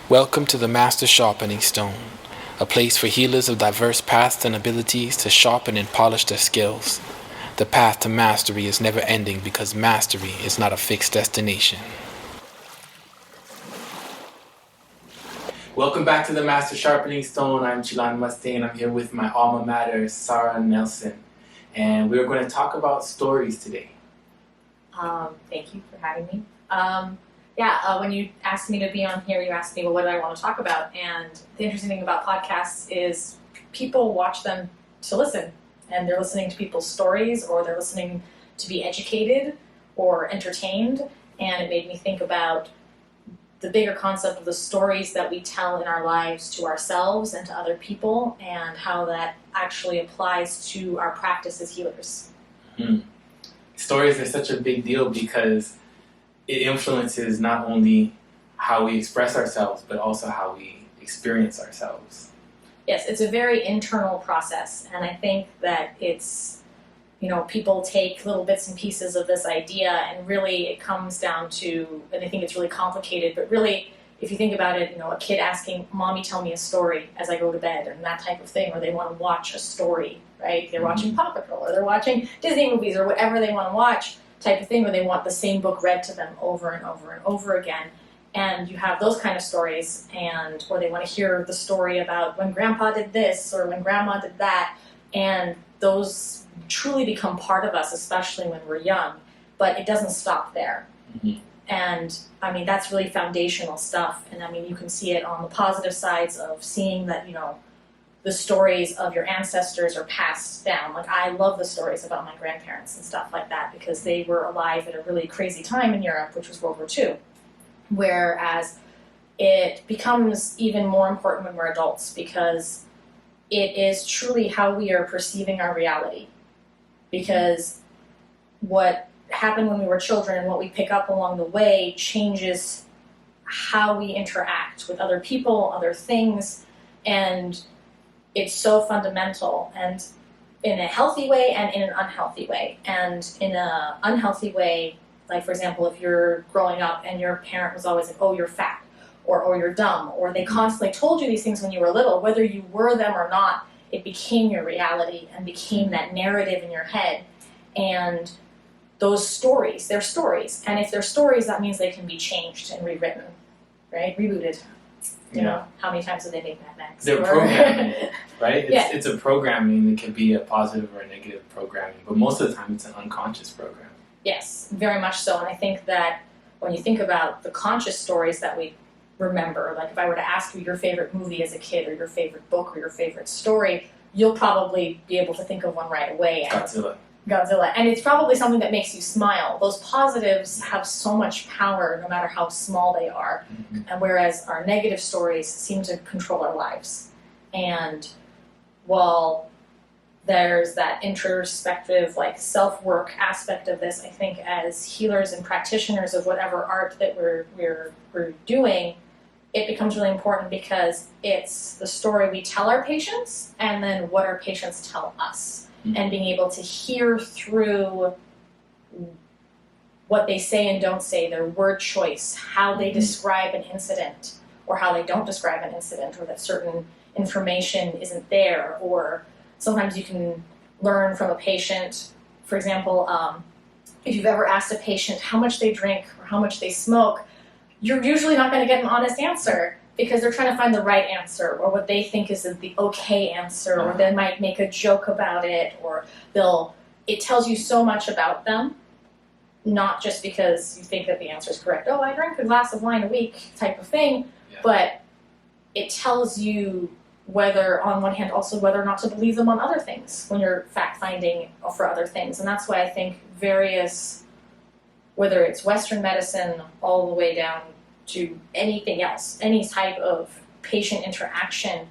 Welcome to the Master Sharpening Stone, a place for healers of diverse paths and abilities to sharpen and polish their skills. The path to mastery is never ending because mastery is not a fixed destination. Welcome back to the Master Sharpening Stone. I'm Chilan Mustaine. I'm here with my alma mater, Sara Nelson. And we're going to talk about stories today. Thank you for having me. When you asked me to be on here, you asked me, well, what do I want to talk about? And the interesting thing about podcasts is people watch them to listen. And they're listening to people's stories, or they're listening to be educated or entertained. And it made me think about the bigger concept of the stories that we tell in our lives to ourselves and to other people, and how that actually applies to our practice as healers. Stories are such a big deal because it influences not only how we express ourselves, but also how we experience ourselves. Yes, it's a very internal process, and I think that it's, people take little bits and pieces of this idea, and really it comes down to, and I think it's really complicated, but really, if you think about it, a kid asking, Mommy, tell me a story as I go to bed, and that type of thing, or they want to watch a story, right? They're watching Paw Patrol, or they're watching Disney movies, or whatever they want to watch, type of thing, where they want the same book read to them over and over and over again. And you have those kind of stories, or they want to hear the story about when Grandpa did this, or when Grandma did that, and those truly become part of us, especially when we're young, but it doesn't stop there. Mm-hmm. And that's really foundational stuff. And you can see it on the positive sides of seeing that, the stories of your ancestors are passed down. Like, I love the stories about my grandparents and stuff like that, because they were alive at a really crazy time in Europe, which was World War II. Whereas it becomes even more important when we're adults, because it is truly how we are perceiving our reality. Because what happened when we were children and what we pick up along the way changes how we interact with other people, other things, and it's so fundamental, and in a healthy way and in an unhealthy way. And in an unhealthy way, like, for example, if you're growing up and your parent was always like, oh, you're fat, or oh, you're dumb, or they constantly told you these things when you were little, whether you were them or not, it became your reality and became that narrative in your head. And those stories, they're stories. And if they're stories, that means they can be changed and rewritten, right? Rebooted. How many times did they make Mad Max? They're programming, right? It's a programming. It can be a positive or a negative programming, but most of the time it's an unconscious program. Yes, very much so. And I think that when you think about the conscious stories that we remember, like if I were to ask you your favorite movie as a kid, or your favorite book, or your favorite story, you'll probably be able to think of one right away. Godzilla. And it's probably something that makes you smile. Those positives have so much power, no matter how small they are. Mm-hmm. And whereas our negative stories seem to control our lives. And while there's that introspective, like, self-work aspect of this, I think as healers and practitioners of whatever art that we're doing, it becomes really important, because it's the story we tell our patients, and then what our patients tell us. Mm-hmm. And being able to hear through what they say and don't say, their word choice, how they describe an incident, or how they don't describe an incident, or that certain information isn't there, or sometimes you can learn from a patient. For example, if you've ever asked a patient how much they drink or how much they smoke, you're usually not going to get an honest answer, because they're trying to find the right answer, or what they think is the okay answer, or they might make a joke about it, or it tells you so much about them, not just because you think that the answer is correct. Oh, I drink a glass of wine a week type of thing, but it tells you whether, on one hand, also whether or not to believe them on other things when you're fact-finding for other things. And that's why I think whether it's Western medicine all the way down to anything else, any type of patient interaction,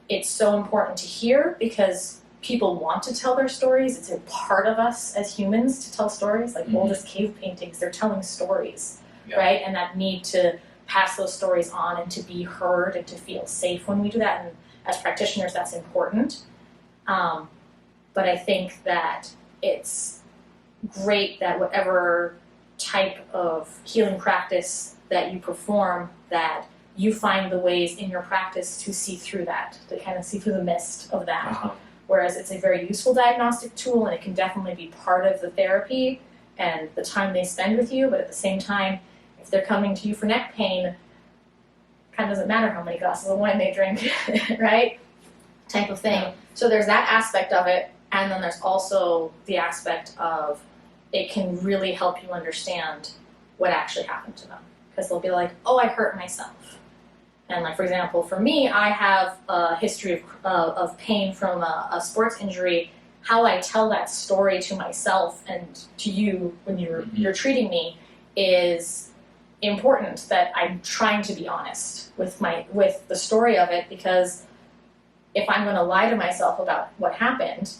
it's so important to hear, because people want to tell their stories. It's a part of us as humans to tell stories. Like oldest cave paintings, they're telling stories, right? And that need to pass those stories on, and to be heard, and to feel safe when we do that. And as practitioners, that's important. But I think that it's great that whatever type of healing practice that you perform, that you find the ways in your practice to see through that, to kind of see through the mist of that. Uh-huh. Whereas it's a very useful diagnostic tool, and it can definitely be part of the therapy and the time they spend with you, but at the same time, if they're coming to you for neck pain, kind of doesn't matter how many glasses of wine they drink, right? Type of thing. So there's that aspect of it, and then there's also the aspect of it can really help you understand what actually happened to them. Because they'll be like, oh, I hurt myself. And like, for example, for me, I have a history of pain from a sports injury. How I tell that story to myself and to you when you're treating me is important, that I'm trying to be honest with the story of it, because if I'm going to lie to myself about what happened,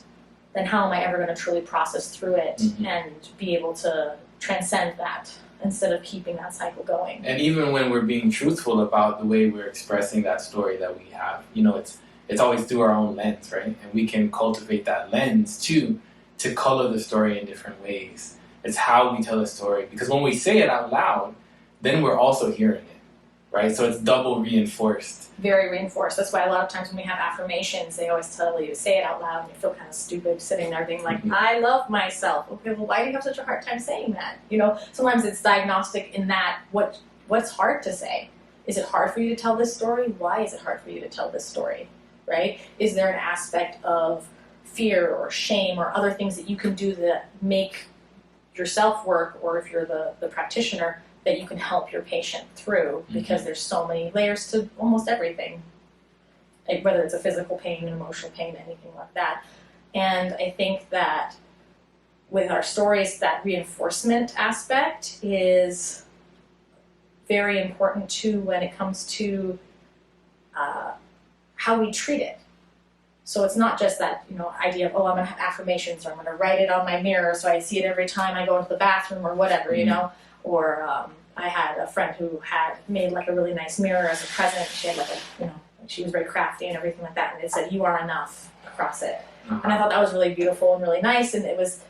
then how am I ever going to truly process through it and be able to transcend that instead of keeping that cycle going? And even when we're being truthful about the way we're expressing that story that we have, it's always through our own lens, right? And we can cultivate that lens too to color the story in different ways. It's how we tell a story, because when we say it out loud, then we're also hearing it, right? So it's double reinforced. Very reinforced. That's why a lot of times when we have affirmations, they always tell you to say it out loud, and you feel kind of stupid sitting there being like, I love myself. Okay, well, why do you have such a hard time saying that? Sometimes it's diagnostic in that what's hard to say. Is it hard for you to tell this story? Why is it hard for you to tell this story, right? Is there an aspect of fear or shame or other things that you can do that make yourself work, or if you're the practitioner, that you can help your patient through, because there's so many layers to almost everything, like whether it's a physical pain, an emotional pain, anything like that. And I think that with our stories, that reinforcement aspect is very important too when it comes to how we treat it. So it's not just that idea of, I'm going to have affirmations, or I'm going to write it on my mirror so I see it every time I go into the bathroom or whatever, Or I had a friend who had made like a really nice mirror as a present. She had she was very crafty and everything like that, and it said, "You are enough" across it. And I thought that was really beautiful and really nice, and it was,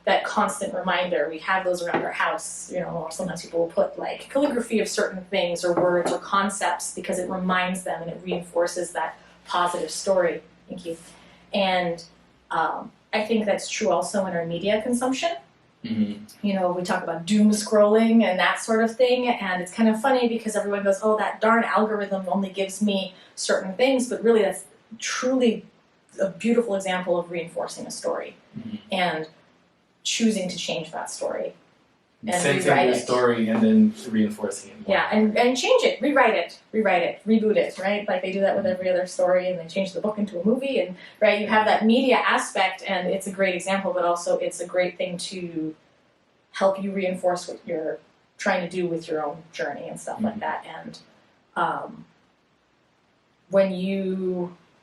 that constant reminder. We have those around our house, or sometimes people will put like calligraphy of certain things or words or concepts because it reminds them and it reinforces that positive story. Thank you. And I think that's true also in our media consumption. We talk about doom scrolling and that sort of thing, and it's kind of funny because everyone goes, oh, that darn algorithm only gives me certain things, but really that's truly a beautiful example of reinforcing a story and choosing to change that story. And sensing the story and then reinforcing it more. Yeah, and change it, rewrite it, reboot it, right? Like they do that with every other story, and they change the book into a movie, and right, you have that media aspect, and it's a great example, but also it's a great thing to help you reinforce what you're trying to do with your own journey and stuff like that. And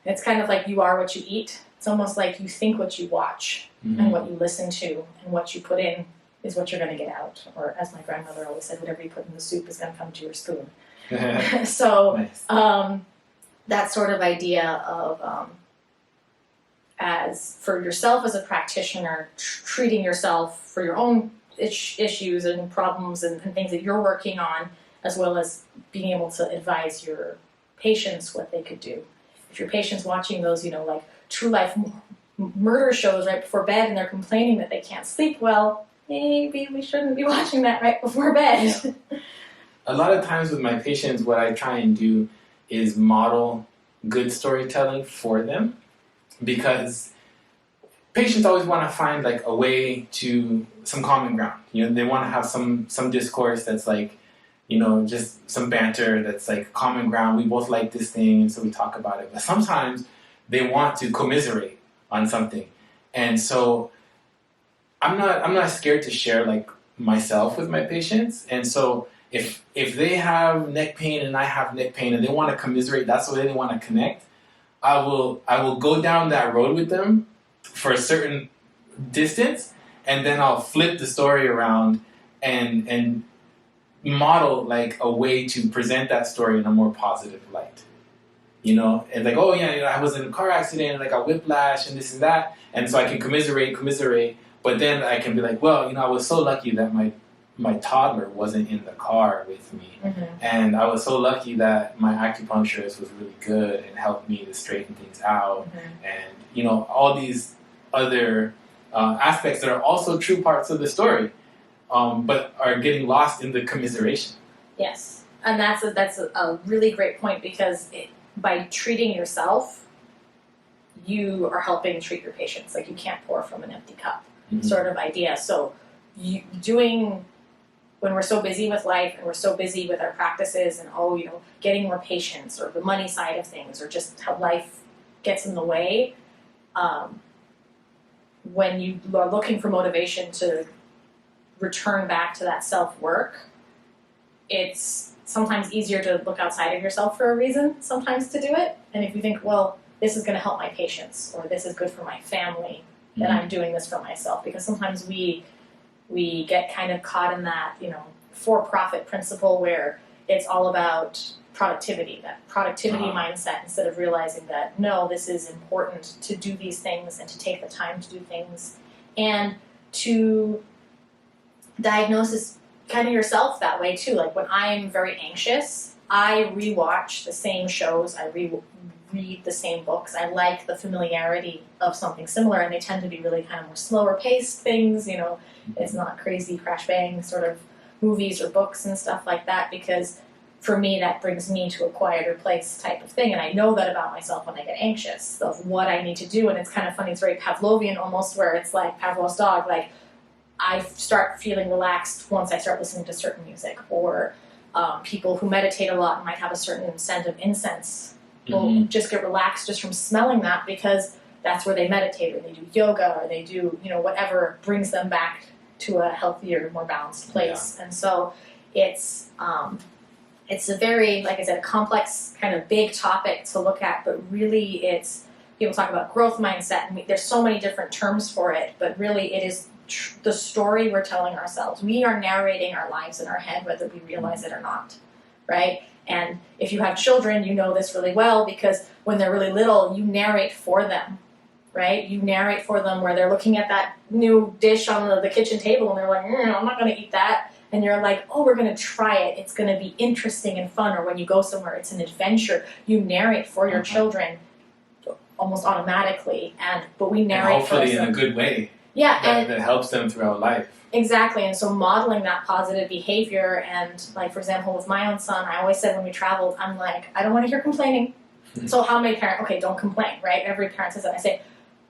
it's kind of like you are what you eat. It's almost like you think what you watch, and what you listen to, and what you put in is what you're going to get out. Or as my grandmother always said, whatever you put in the soup is going to come to your spoon. So nice. That sort of idea of as for yourself as a practitioner, treating yourself for your own issues and problems and things that you're working on, as well as being able to advise your patients what they could do. If your patient's watching those, like true life murder shows right before bed and they're complaining that they can't sleep well, maybe we shouldn't be watching that right before bed. Yeah. A lot of times with my patients, what I try and do is model good storytelling for them, because patients always want to find like a way to some common ground. They want to have some discourse that's like, just some banter that's like common ground. We both like this thing, and so we talk about it. But sometimes they want to commiserate on something, and so I'm not scared to share like myself with my patients. And so if they have neck pain and I have neck pain and they want to commiserate, that's the way they want to connect, I will go down that road with them for a certain distance, and then I'll flip the story around and model like a way to present that story in a more positive light. And like, oh yeah, I was in a car accident and I got whiplash and this and that, and so I can commiserate. But then I can be like, well, I was so lucky that my toddler wasn't in the car with me. Mm-hmm. And I was so lucky that my acupuncturist was really good and helped me to straighten things out. Mm-hmm. And, you know, all these other aspects that are also true parts of the story, but are getting lost in the commiseration. Yes. And that's a really great point, because by treating yourself, you are helping treat your patients. Like, you can't pour from an empty cup, Mm-hmm. sort of idea. So when we're so busy with life and we're so busy with our practices and, getting more patients, or the money side of things, or just how life gets in the way, when you are looking for motivation to return back to that self-work, it's sometimes easier to look outside of yourself for a reason sometimes to do it. And if you think, well, this is going to help my patients, or this is good for my family, then Mm-hmm. I'm doing this for myself. Because sometimes we get kind of caught in that, for-profit principle where it's all about productivity, that productivity mindset, instead of realizing that, no, this is important to do these things and to take the time to do things, and to diagnose kind of yourself that way too. Like, when I'm very anxious, I rewatch the same shows, I read the same books. I like the familiarity of something similar, and they tend to be really kind of more slower paced things, It's not crazy crash bang sort of movies or books and stuff like that, because for me that brings me to a quieter place type of thing. And I know that about myself when I get anxious, of what I need to do. And it's kind of funny, it's very Pavlovian almost, where it's like Pavlov's dog, like, I start feeling relaxed once I start listening to certain music. Or people who meditate a lot might have a certain scent of incense will just get relaxed just from smelling that, because that's where they meditate, or they do yoga, or they do, whatever brings them back to a healthier, more balanced place. Yeah. And so it's a very, like I said, a complex kind of big topic to look at, but really people talk about growth mindset, and there's so many different terms for it, but really it is the story we're telling ourselves. We are narrating our lives in our head, whether we realize it or not, right? And if you have children, you know this really well, because when they're really little, you narrate for them, right? You narrate for them where they're looking at that new dish on the kitchen table, and they're like, I'm not going to eat that. And you're like, oh, we're going to try it. It's going to be interesting and fun. Or when you go somewhere, it's an adventure. You narrate for your children almost automatically, but we narrate and hopefully for them in a good way. Yeah, that helps them throughout life. Exactly, and so modeling that positive behavior, and like, for example, with my own son, I always said when we traveled, I'm like, I don't want to hear complaining. So how many parents, okay, don't complain, right? Every parent says that. I say,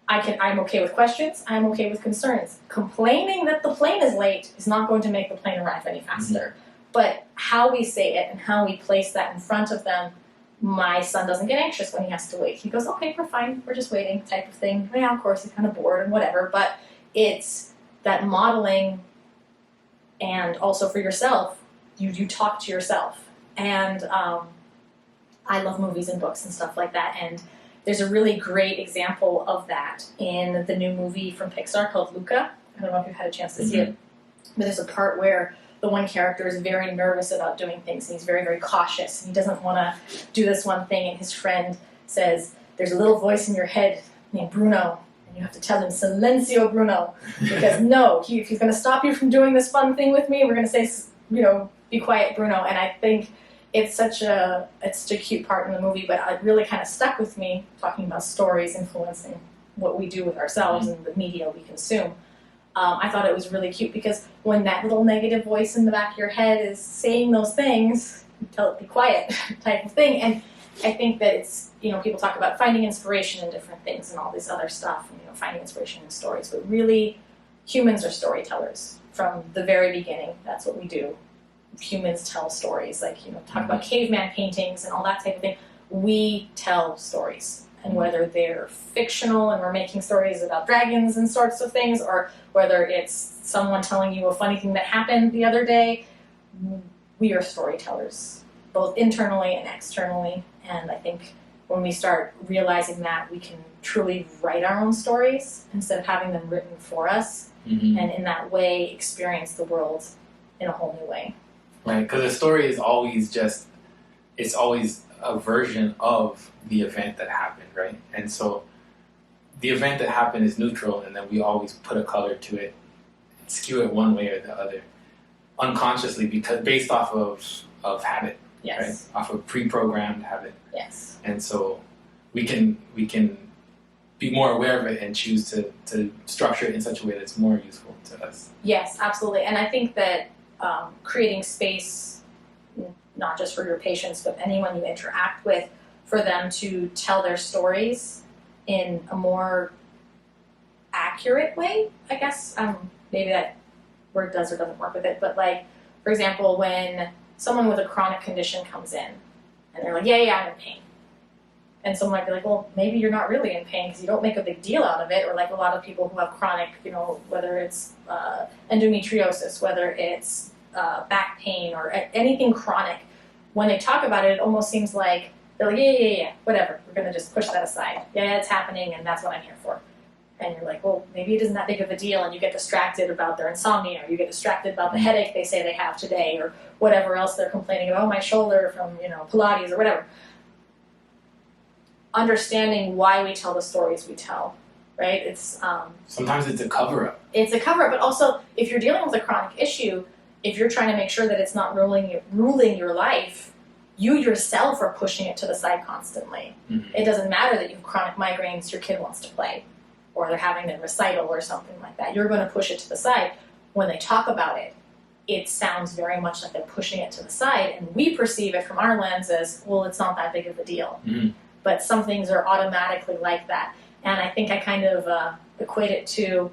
I'm okay with questions, I'm okay with concerns. Complaining that the plane is late is not going to make the plane arrive any faster. But how we say it and how we place that in front of them, my son doesn't get anxious when he has to wait. He goes, okay, we're fine, we're just waiting, type of thing. Yeah, of course, he's kind of bored and whatever, but it's that modeling. And also for yourself, you talk to yourself. And I love movies and books and stuff like that, and there's a really great example of that in the new movie from Pixar called Luca. I don't know if you've had a chance to see it, but there's a part where the one character is very nervous about doing things, and he's very, very cautious, and he doesn't want to do this one thing, and his friend says, there's a little voice in your head named Bruno, and you have to tell him, Silencio, Bruno, because no, if he's going to stop you from doing this fun thing with me, we're going to say, be quiet, Bruno. And I think it's such a cute part in the movie, but it really kind of stuck with me, talking about stories influencing what we do with ourselves and the media we consume. I thought it was really cute, because when that little negative voice in the back of your head is saying those things, you tell it, be quiet, type of thing. And I think that it's, people talk about finding inspiration in different things and all this other stuff, and, finding inspiration in stories, but really humans are storytellers from the very beginning. That's what we do. Humans tell stories, like, talk about caveman paintings and all that type of thing. We tell stories, and whether they're fictional and we're making stories about dragons and sorts of things, or whether it's someone telling you a funny thing that happened the other day, we are storytellers, both internally and externally. And I think when we start realizing that, we can truly write our own stories instead of having them written for us, and in that way experience the world in a whole new way. Right, because a story is always it's always a version of the event that happened, right? And so the event that happened is neutral, and then we always put a color to it, skew it one way or the other. unconsciously because based off of habit, Yes. right? Off of pre-programmed habit. Yes. And so we can be more aware of it and choose to structure it in such a way that's more useful to us. Yes, absolutely. And I think that creating space, not just for your patients, but anyone you interact with, for them to tell their stories in a more accurate way, I guess. Maybe that word does or doesn't work with it, but like, for example, when someone with a chronic condition comes in and they're like, yeah, I'm in pain. And someone might be like, well, maybe you're not really in pain because you don't make a big deal out of it. Or like a lot of people who have chronic, whether it's endometriosis, whether it's back pain or anything chronic, when they talk about it, it almost seems like they're like, yeah, whatever. We're going to just push that aside. Yeah, it's happening and that's what I'm here for. And you're like, well, maybe it isn't that big of a deal, and you get distracted about their insomnia, or you get distracted about the headache they say they have today, or whatever else they're complaining about, my shoulder from, Pilates or whatever. Understanding why we tell the stories we tell, right? It's sometimes it's a cover-up. It's a cover-up, but also if you're dealing with a chronic issue, if you're trying to make sure that it's not ruling your life, you yourself are pushing it to the side constantly. Mm-hmm. It doesn't matter that you have chronic migraines, your kid wants to play, or they're having their recital or something like that. You're going to push it to the side. When they talk about it, it sounds very much like they're pushing it to the side, and we perceive it from our lens as, well, it's not that big of a deal. Mm-hmm. But some things are automatically like that. And I think I kind of equate it to,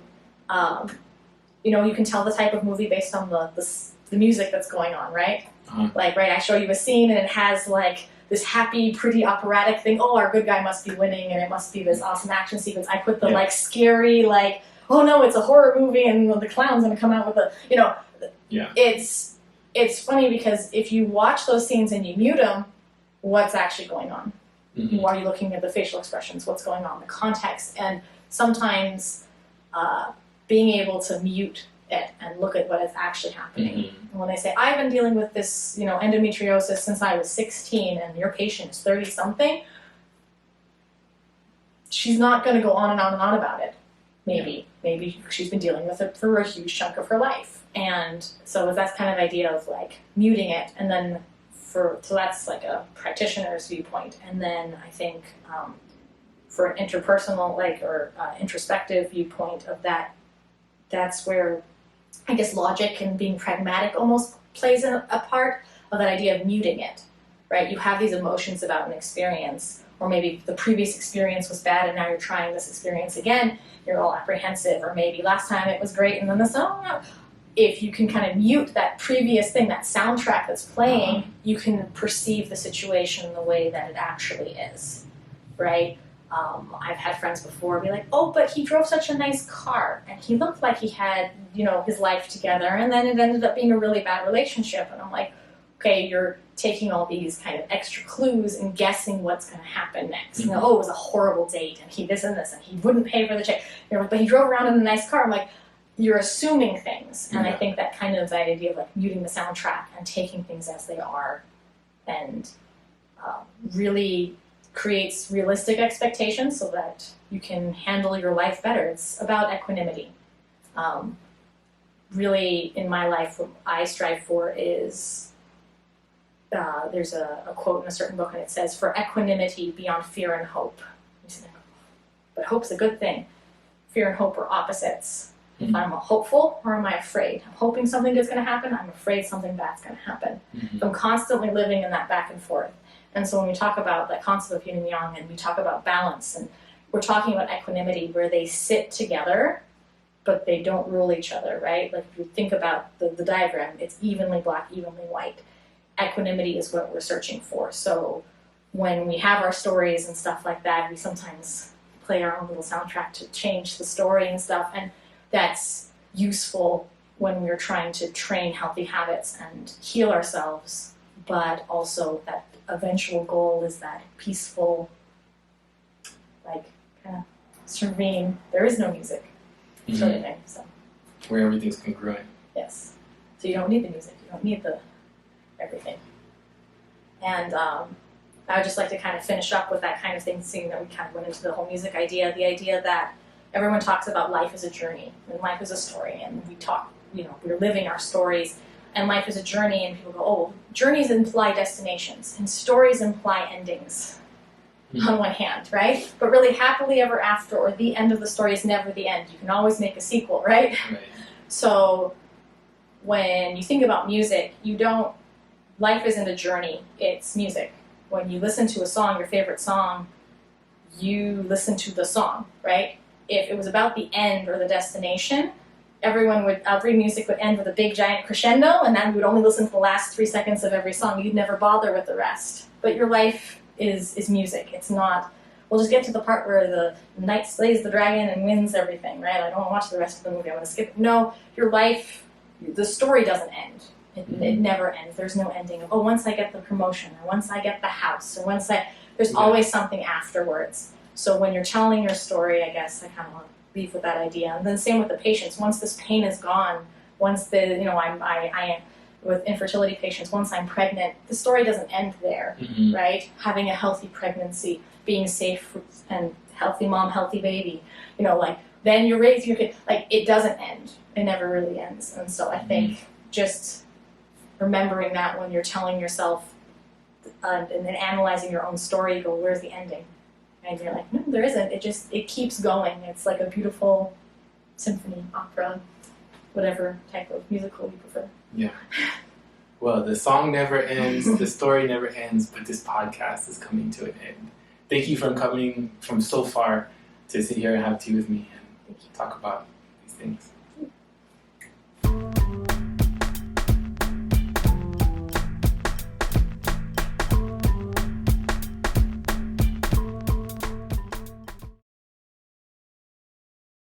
you can tell the type of movie based on the music that's going on, right? Uh-huh. Like, right, I show you a scene and it has like this happy, pretty operatic thing. Oh, our good guy must be winning, and it must be this awesome action sequence. I put the like scary, like, oh no, it's a horror movie, and the clown's gonna come out with a, Yeah. It's funny because if you watch those scenes and you mute them, what's actually going on? Mm-hmm. Why are you looking at the facial expressions? What's going on? The context, and sometimes being able to mute it and look at what is actually happening. Mm-hmm. And when they say, I've been dealing with this, endometriosis since I was 16 and your patient is 30 something, she's not going to go on and on and on about it. Maybe she's been dealing with it for a huge chunk of her life. And so that's kind of the idea of like muting it. And then so that's like a practitioner's viewpoint. And then I think for an interpersonal or introspective viewpoint of that, that's where I guess logic and being pragmatic almost plays a part of that idea of muting it, right? You have these emotions about an experience, or maybe the previous experience was bad and now you're trying this experience again, you're all apprehensive, or maybe last time it was great and then this, oh no. If you can kind of mute that previous thing, that soundtrack that's playing, you can perceive the situation the way that it actually is, right? I've had friends before be like, oh, but he drove such a nice car, and he looked like he had, his life together, and then it ended up being a really bad relationship. And I'm like, okay, you're taking all these kind of extra clues and guessing what's going to happen next. Mm-hmm. Oh, it was a horrible date, and he this and this, and he wouldn't pay for the check. You're like, but he drove around in a nice car. I'm like, you're assuming things. And I think that kind of that idea of like muting the soundtrack and taking things as they are and really creates realistic expectations so that you can handle your life better. It's about equanimity. Really, in my life, what I strive for is, there's a quote in a certain book, and it says, for equanimity beyond fear and hope. But hope's a good thing. Fear and hope are opposites. Mm-hmm. I'm hopeful, or am I afraid? I'm hoping something good's going to happen. I'm afraid something bad's going to happen. Mm-hmm. So I'm constantly living in that back and forth. And so when we talk about that concept of yin and yang, and we talk about balance, and we're talking about equanimity, where they sit together, but they don't rule each other, right? Like if you think about the diagram, it's evenly black, evenly white. Equanimity is what we're searching for. So when we have our stories and stuff like that, we sometimes play our own little soundtrack to change the story and stuff. And that's useful when we're trying to train healthy habits and heal ourselves, but also that eventual goal is that peaceful, like, kind of serene, there is no music, sort of thing. So, where everything's congruent. Yes. So you don't need the music, you don't need the everything. And I would just like to kind of finish up with that kind of thing, seeing that we kind of went into the whole music idea, the idea that everyone talks about life as a journey, and life is a story, and we talk, we're living our stories. and life is a journey, and people go, oh, journeys imply destinations, and stories imply endings, on one hand, right? But really, happily ever after, or the end of the story is never the end. You can always make a sequel, right? So when you think about music, life isn't a journey, it's music. When you listen to a song, your favorite song, you listen to the song, right? If it was about the end or the destination, every music would end with a big giant crescendo, and then we would only listen to the last 3 seconds of every song. You'd never bother with the rest. But your life is music. It's not, we'll just get to the part where the knight slays the dragon and wins everything, right? I don't want to watch the rest of the movie, I'm going to skip it. No, your life, the story doesn't end. It never ends. There's no ending of, oh, once I get the promotion, or once I get the house, or there's always something afterwards. So when you're telling your story, I guess I kind of want to leave with that idea. And then same with the patients. Once this pain is gone, once I am with infertility patients, once I'm pregnant, the story doesn't end there, right? Having a healthy pregnancy, being safe and healthy mom, healthy baby, then you're raising your kid. It doesn't end. It never really ends. And so I think just remembering that when you're telling yourself and then analyzing your own story, you go, where's the ending? And you're like, no, there isn't. It keeps going. It's like a beautiful symphony, opera, whatever type of musical you prefer. Yeah. Well, the song never ends, the story never ends, but this podcast is coming to an end. Thank you for coming from so far to sit here and have tea with me and talk about these things.